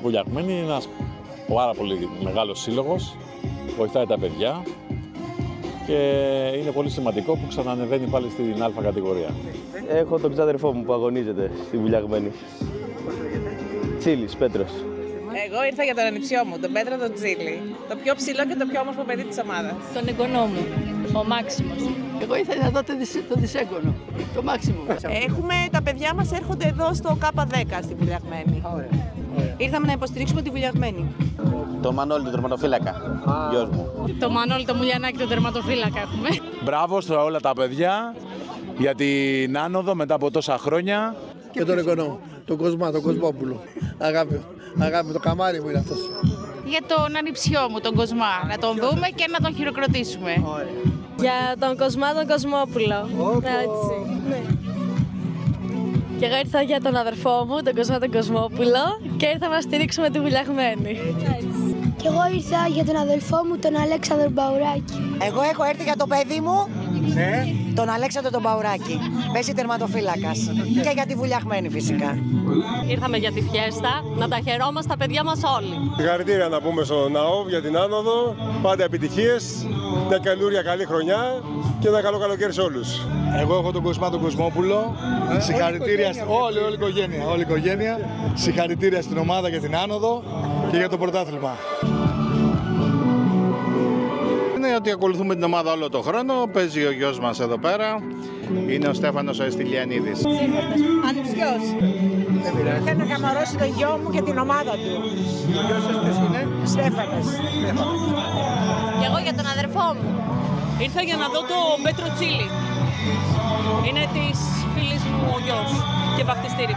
Βουλιαγμένη είναι ένας πάρα πολύ μεγάλος σύλλογος, βοηθάει τα παιδιά και είναι πολύ σημαντικό που ξανανεβαίνει πάλι στην Α κατηγορία. Έχω τον ξάδερφό μου που αγωνίζεται στη Βουλιαγμένη. Τσίλης, Πέτρος. Εγώ ήρθα για τον ανιψιό μου, τον Πέτρο τον Τσίλη. Το πιο ψηλό και το πιο όμορφο παιδί της ομάδας. Τον εγγονό μου, ο Μάξιμος. Εγώ ήρθα να δω τον δισέγγονο, το Μάξιμο. Τα παιδιά μας έρχονται εδώ στο K10 στη Βουλιαγμένη. Ήρθαμε να υποστηρίξουμε τη Βουλιαγμένη. Το Μανώλη, τον τερματοφύλακα, γιος μου. Το Μανώλη, το Μουλιανάκη, τον τερματοφύλακα έχουμε. Μπράβο σε όλα τα παιδιά για την άνοδο μετά από τόσα χρόνια. Και τον εγγονό, τον Κοσμά, τον Κοσμόπουλο. Αγάπη, το καμάρι μου είναι αυτός. Για τον ανιψιό μου, τον Κοσμά, να τον δούμε και να τον χειροκροτήσουμε. Για τον Κοσμά, τον Κοσμόπουλο. Έτσι. Ναι. Και εγώ ήρθα για τον αδερφό μου, τον Κοσμά, τον Κοσμόπουλο και ήρθα να στηρίξουμε τη Βουλιαγμένη. Και εγώ ήρθα για τον αδελφό μου, τον Αλέξανδρο Μπαουράκη. Εγώ έχω έρθει για το παιδί μου, τον Αλέξανδρο τον Μπαουράκη. Παίζει τερματοφύλακας. Και για τη Βουλιαγμένη φυσικά. Ήρθαμε για τη φιέστα, να τα χαιρόμαστε τα παιδιά μας όλοι. Συγχαρητήρια να πούμε στον ΝΑΟΒ για την άνοδο. Πάντα επιτυχίες, μια καινούρια καλή χρονιά και ένα καλό καλοκαίρι σε όλους. Εγώ έχω τον Κοσμά, τον Κοσμόπουλο. Συγχαρητήρια όλη η οικογένεια. Συγχαρητήρια στην ομάδα για την άνοδο και για το πρωτάθλημα. Είναι ότι ακολουθούμε την ομάδα όλο τον χρόνο. Παίζει ο γιος μας εδώ πέρα. Είναι ο Στέφανος ο Εστιλιανίδης. Ανιψιός. Ήρθα να καμαρώσει τον γιο μου και την ομάδα του. Ο γιος σας ποιος είναι? Στέφανος. Και εγώ για τον αδερφό μου. Ήρθα για να δω τον Πέτρο Τσίλη. Είναι της φίλης μου ο γιος και βαφτιστήρι.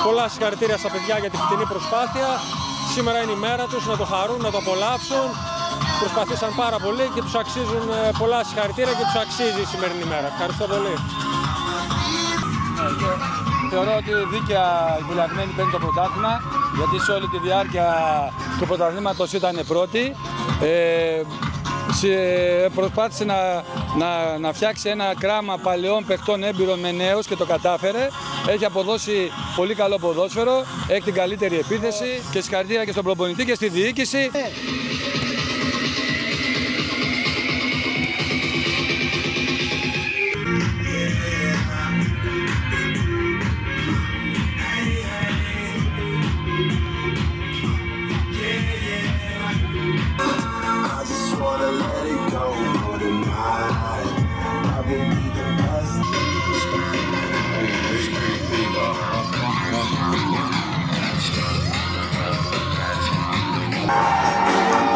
Πολλά συγχαρητήρια στα παιδιά για τη φετινή προσπάθεια. Σήμερα είναι η μέρα τους, να το χαρούν, να το απολαύσουν. Προσπαθήσαν πάρα πολύ και τους αξίζουν πολλά συγχαρητήρια και τους αξίζει η σημερινή μέρα. Ευχαριστώ πολύ. Θεωρώ ότι δίκαια η Βουλιαγμένη παίρνει το πρωτάθλημα, γιατί σε όλη τη διάρκεια του πρωταθλήματος ήταν πρώτη. Προσπάθησε να φτιάξει ένα κράμα παλαιών παιχτών έμπειρων με νέους και το κατάφερε. Έχει αποδώσει πολύ καλό ποδόσφαιρο, έχει την καλύτερη επίθεση και συγχαρητήρια και στον προπονητή και στη διοίκηση. Bye.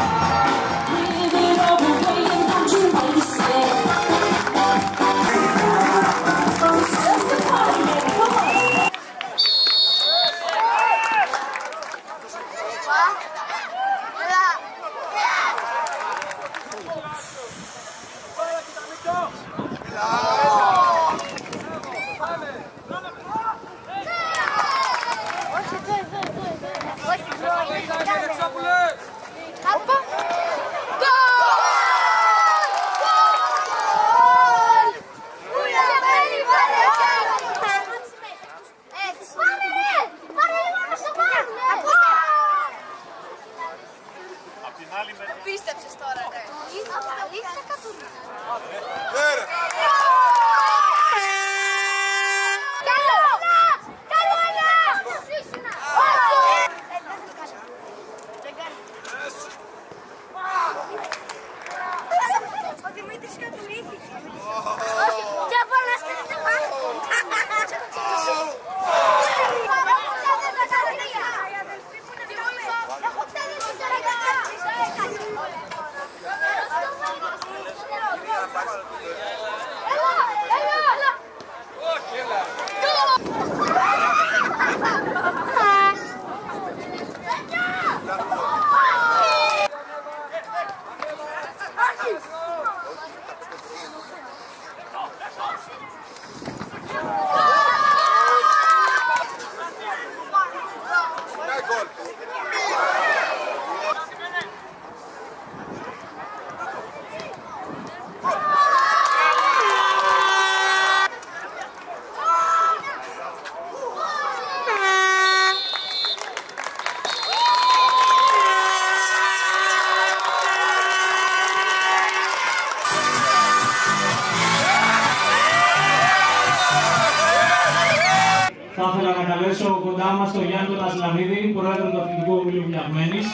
Θα ήθελα να καλέσω κοντά μας τον Γιάννη τον Ασλανίδη, πρόεδρο του Αθλητικού Ομίλου Βουλιαγμένης,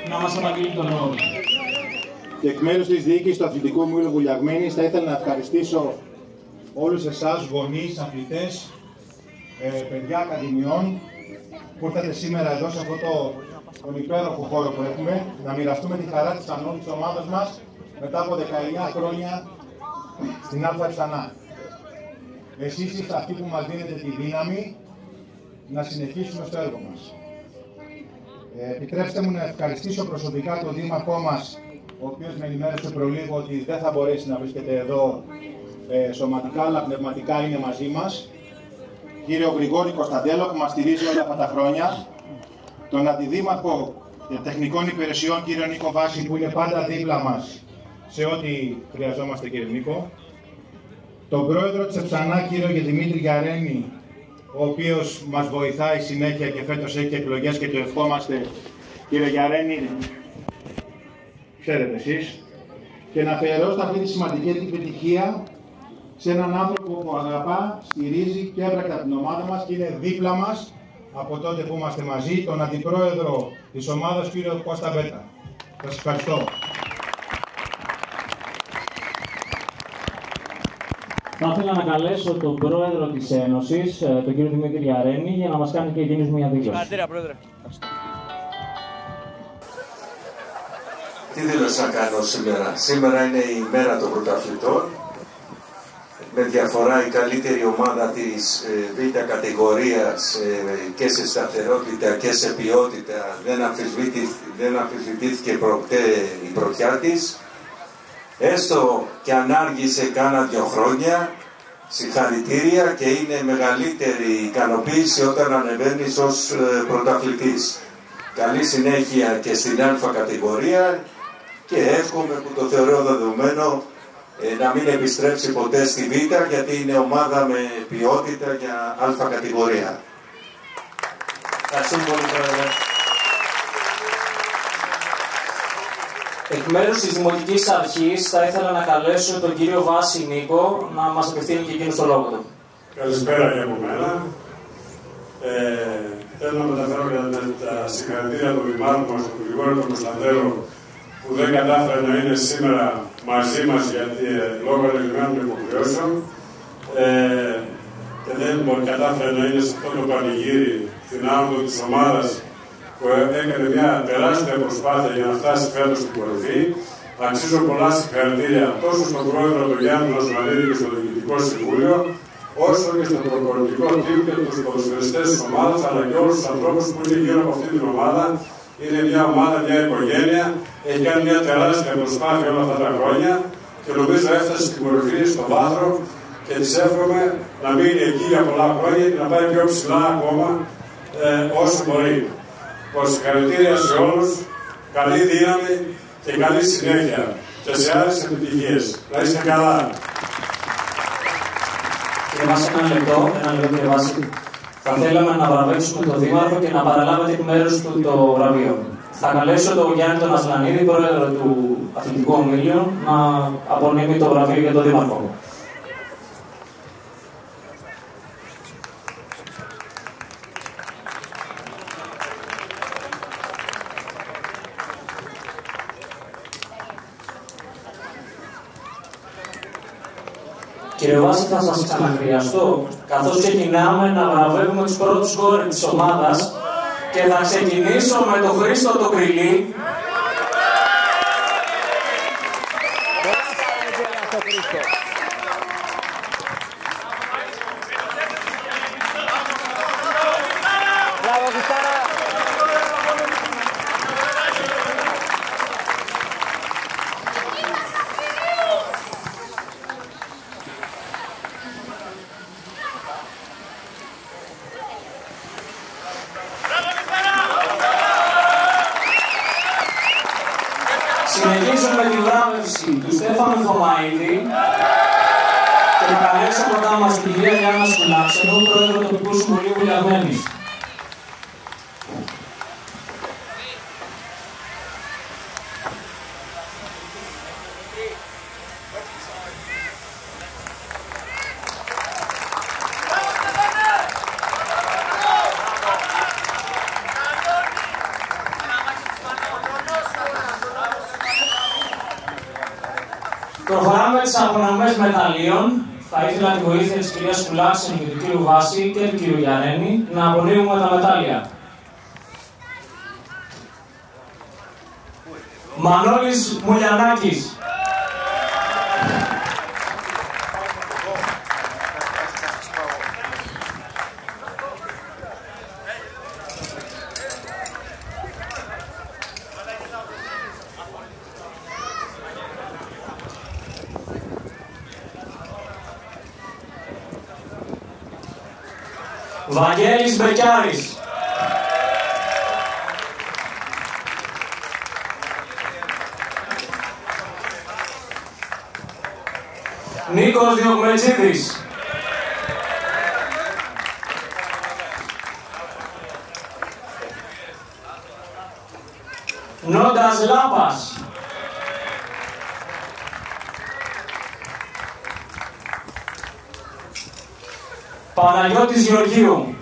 να μας απαγγείλει τον λόγο. Και εκ μέρους της διοίκησης του Αθλητικού Ομίλου Βουλιαγμένης θα ήθελα να ευχαριστήσω όλους εσάς, γονείς, αθλητές, παιδιά ακαδημιών, που ήρθατε σήμερα εδώ σε αυτό τον υπέροχο χώρο που έχουμε, να μοιραστούμε τη χαρά της ανώδης ομάδας μας μετά από 19 χρόνια στην Α Ξανά. Εσείς είστε αυτοί που μας δίνετε τη δύναμη να συνεχίσουμε στο έργο μας. Επιτρέψτε μου να ευχαριστήσω προσωπικά τον δήμαρχό μας, ο οποίος με ενημέρωσε προλίγο ότι δεν θα μπορέσει να βρίσκεται εδώ σωματικά, αλλά πνευματικά είναι μαζί μας. Κύριο Γρηγόρη Κωνσταντέλο, που μας στηρίζει όλα αυτά τα χρόνια. Τον Αντιδήμαρχο Τεχνικών Υπηρεσιών, κύριο Νίκο Βάση, που είναι πάντα δίπλα μας σε ό,τι χρειαζόμαστε, κύριε Νίκο. Τον πρόεδρο της Εψανά, κύριο Δημήτρη Γιαρένη, ο οποίος μας βοηθάει συνέχεια και φέτος έχει εκλογές και του ευχόμαστε, κύριε Γιαρένη, ξέρετε εσείς. Και να αφιερώσω αυτή τη σημαντική επιτυχία σε έναν άνθρωπο που αγαπά, στηρίζει και έβρακε από την ομάδα μας και είναι δίπλα μας από τότε που είμαστε μαζί, τον αντιπρόεδρο της ομάδας, κύριο Κώστα Μπέτα. Σας ευχαριστώ. Θα ήθελα να καλέσω τον πρόεδρο της Ένωσης, τον κύριο Δημήτρη Γιαρένη, για να μας κάνει και εκείνος μια δήλωση. Συγχαρητήρια, πρόεδρε. Τι δήλωση να κάνω σήμερα? Σήμερα είναι η μέρα των πρωταθλητών. Με διαφορά η καλύτερη ομάδα της Β' κατηγορίας και σε σταθερότητα και σε ποιότητα δεν αμφισβητήθηκε προπτέ η πρωτιά της. Έστω και αν άργησε κάνα 2 χρόνια, συγχαρητήρια, και είναι μεγαλύτερη ικανοποίηση όταν ανεβαίνεις ως πρωταθλητής. Καλή συνέχεια και στην Α κατηγορία και εύχομαι, που το θεωρώ δεδομένο, να μην επιστρέψει ποτέ στη Β, γιατί είναι ομάδα με ποιότητα για Α κατηγορία. Ευχαριστούμε πολύ, πρόεδρε. Εκ μέρους της Δημοτικής Αρχής θα ήθελα να καλέσω τον κύριο Βάση Νίκο να μας απευθύνει και εκείνος το λόγο του. Καλησπέρα και από μένα. Θέλω να μεταφέρω τα συγχαρητήρια του Δημάρχου μας, του Γρηγόρη του Κωνσταντέλου, που δεν κατάφερε να είναι σήμερα μαζί μας γιατί λόγω εργασιών υποχρεώσεων και δεν κατάφερε να είναι σε αυτό το πανηγύρι στην άνοδο της ομάδας, που έκανε μια τεράστια προσπάθεια για να φτάσει φέτος στην κορυφή. Αξίζω πολλά συγχαρητήρια τόσο στον πρόεδρο του Γιάννη Ασλανίδη και στο Διοικητικό Συμβούλιο, όσο και στο προπονητικό team και τους ποδοσφαιριστές της ομάδας, αλλά και όλους τους ανθρώπους που είναι γύρω από αυτή την ομάδα. Είναι μια ομάδα, μια οικογένεια, έχει κάνει μια τεράστια προσπάθεια όλα αυτά τα χρόνια και νομίζω έφτασε στην κορυφή, στο βάθρο, και της εύχομαι να μείνει εκεί για πολλά χρόνια και να πάει πιο ψηλά ακόμα όσο μπορεί. Συγχαρητήρια σε όλους, καλή δύναμη και καλή συνέχεια και σε άλλες επιτυχίες. Να είστε καλά. Κύριε Βάση, ένα λεπτό, κύριε Βάση. Θα θέλαμε να παραβεύσουμε τον Δήμαρχο και να παραλάβετε εκ μέρους του το βραβείο. Θα καλέσω τον Γιάννη τον Ασλανίδη, πρόεδρο του Αθλητικού Ομίλου, να απονείμει το βραβείο για τον Δήμαρχο. Κύριε Βάση, θα σας ξαναχρειαστώ, καθώς ξεκινάμε να βραβεύουμε τους πρώτους σκόρερ της ομάδας, και θα ξεκινήσω με τον Χρήστο τον Κρυλή. Συνεχίζουμε τη βράβευση του Στέφανου Θωμαίδη και θα καλέσω κοντά μας την κυρία Γιάννα Σκουλάξενου, πρόεδρο του Τοπικού Συμβουλίου Βουλιαγμένης. κάνουμε τις απονομές μεταλλίων, θα ήθελα τη βοήθεια της κυρίας Κουλάξης και του κύριου Βάση και του κύριου Γιαννένη να απονείμουμε τα μετάλλια. Μανώλης Μουλιανάκης. Βαγγέλης Μπεκιάρης. Νίκος Διοκμετζίδης. Νόντας Λάπας. Παναγιώτης Γεωργίου.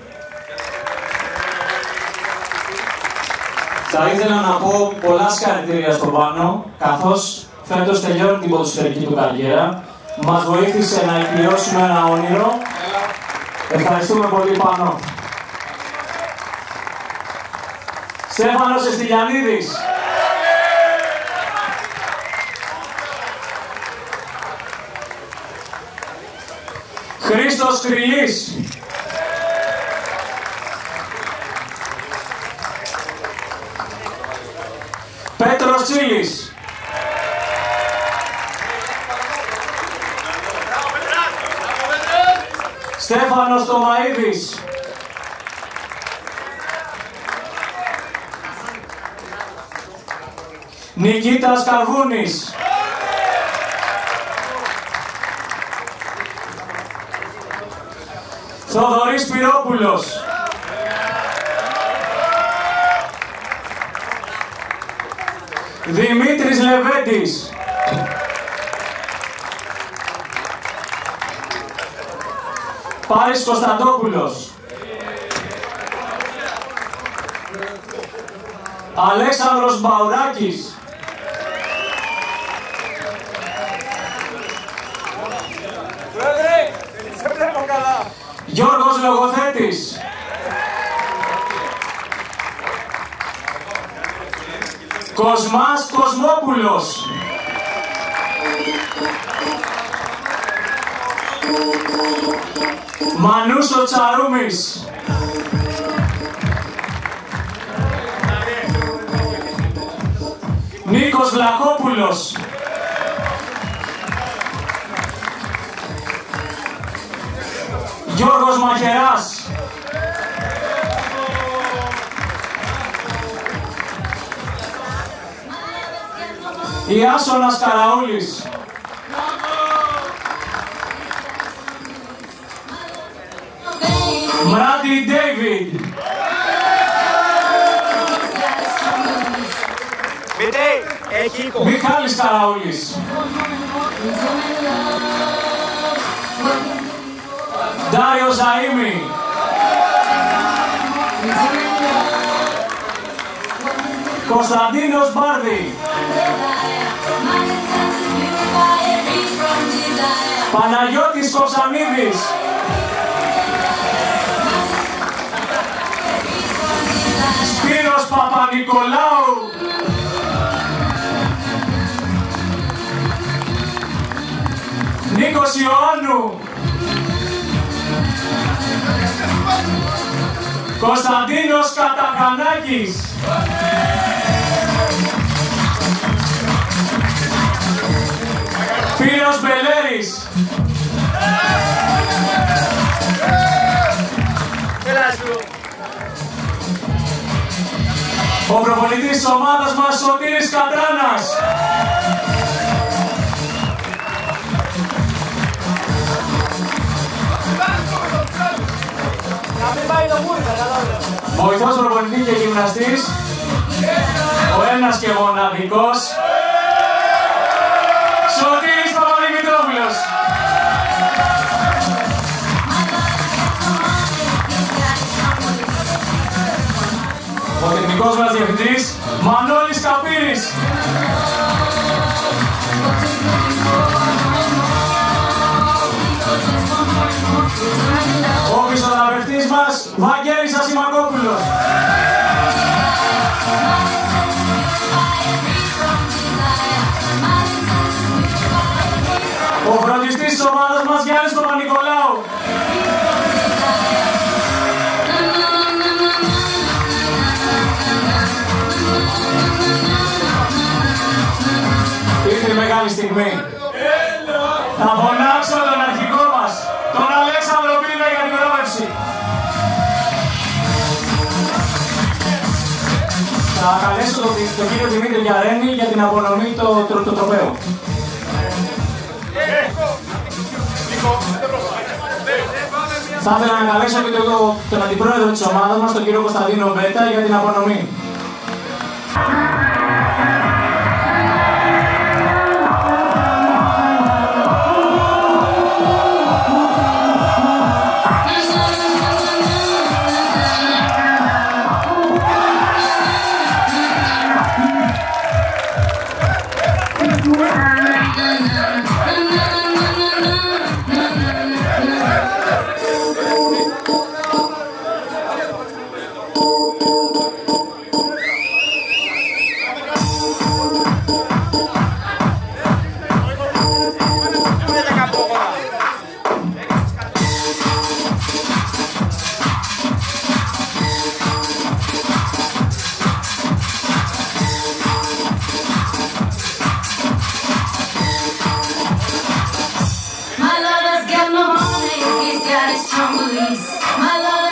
Θα ήθελα να πω πολλά συγχαρητήρια στον Πάνο, καθώς φέτος τελειώνει την ποδοσφαιρική του καριέρα. Μας βοήθησε να εκπληρώσουμε ένα όνειρο. Ευχαριστούμε πολύ, Πάνο. Στέφανος Εστυλιανίδης. Χρήστος Κρυλής. Πέτρος Τσίλης. Στέφανος Τομαΐδης. Νικήτας Καρβούνης. Θοδωρής Πυρόπουλος. Δημήτρης Λεβέντης. Πάρης Κωνσταντόπουλος. Αλέξανδρος Μπαουράκης. Γιώργος Λογοθέτης. Κοσμάς Κοσμόπουλος. Μανούσο Τσαρούμης. Νίκος Βλαχόπουλος. Γιώργος Μαχεράς. Ιάσονας Καραούλης. Μράτη Ντέιβιντ. Μιχάλης Καραούλης. Ντάριο Ζαΐμι. Κωνσταντίνος Μπάρδη. Παναγιώτης Κοψανίδης. Σπύρος Παπανικολάου. Νίκος Ιωάννου. Κωνσταντίνος Καταχανάκης. Πύρος Μπελέρης. Ο προπονητής της ομάδας μας, Σωτήρης Κατράνας. Βοηθός προπονητή και γυμναστής, ο ένας και μοναδικός, Σωτήρης Παπαδημητρόπουλος. Ο τεχνικός μας διευθυντής, Μανώλης Καπύρης. Ο φροντιστής της ομάδας μας, Γιάννης Παπα-Νικολάου. Ήρθε η μεγάλη στιγμή. Θα φωνάξω τον αρχηγό μας, τον Αλέξανδρο Πίδα, για την πρόβευση. Θα καλέσω τον κύριο Δημήτρη Γιαρένη για την απονομή του τροπαίου. Θα ήθελα να καλέσω και τον αντιπρόεδρο της ομάδας μας, τον κύριο Κωνσταντίνο Μπέτα, για την απονομή. My lover's got no money, he's got his strong beliefs. My lover